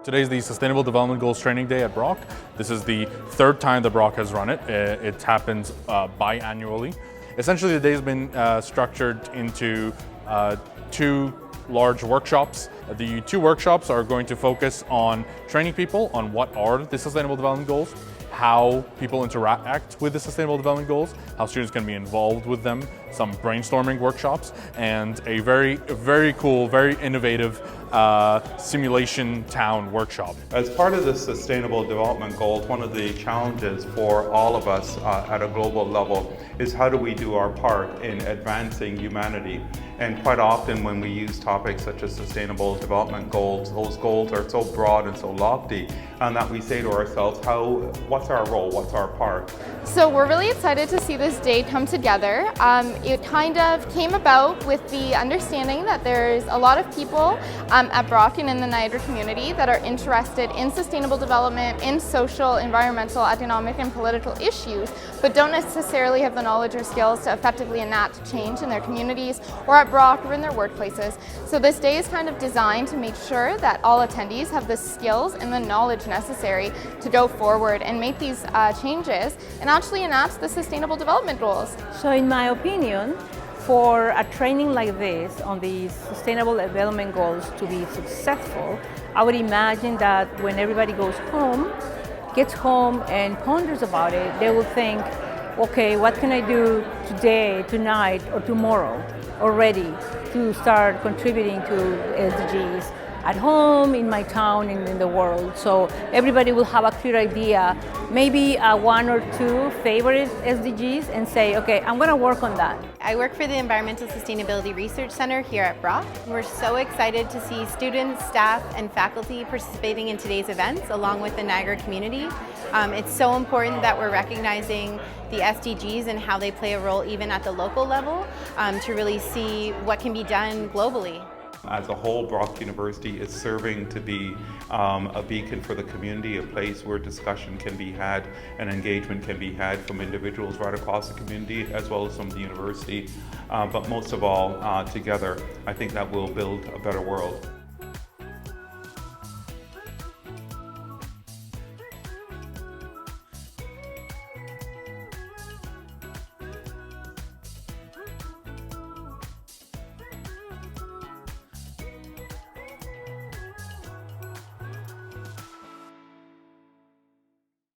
Today is the Sustainable Development Goals Training Day at Brock. This is the third time that Brock has run it. It happens biannually. Essentially, the day has been structured into two large workshops. The two workshops are going to focus on training people on what are the Sustainable Development Goals, how people interact with the Sustainable Development Goals, how students can be involved with them, some brainstorming workshops, and a very cool, very innovative simulation town workshop. As part of the Sustainable Development Goals, one of the challenges for all of us at a global level is how do we do our part in advancing humanity. And quite often when we use topics such as Sustainable Development Goals, those goals are so broad and so lofty, and that we say to ourselves, what's our role, what's our part? So we're really excited to see this day come together. It kind of came about with the understanding that there's a lot of people at Brock and in the Niagara community that are interested in sustainable development, in social, environmental, economic, and political issues, but don't necessarily have the knowledge or skills to effectively enact change in their communities or at Brock or in their workplaces. So this day is kind of designed to make sure that all attendees have the skills and the knowledge necessary to go forward and make these changes and actually enact the Sustainable Development Goals. So in my opinion, for a training like this on the Sustainable Development Goals to be successful, I would imagine that when everybody gets home and ponders about it, they will think, okay, what can I do today, tonight, or tomorrow already to start contributing to SDGs at home, in my town, and in the world. So everybody will have a clear idea, maybe one or two favorite SDGs, and say, okay, I'm going to work on that. I work for the Environmental Sustainability Research Center here at Brock. We're so excited to see students, staff, and faculty participating in today's events along with the Niagara community. It's so important that we're recognizing the SDGs and how they play a role even at the local level to really see what can be done globally. As a whole, Brock University is serving to be a beacon for the community, a place where discussion can be had and engagement can be had from individuals right across the community as well as from the university. But most of all, together, I think that will build a better world.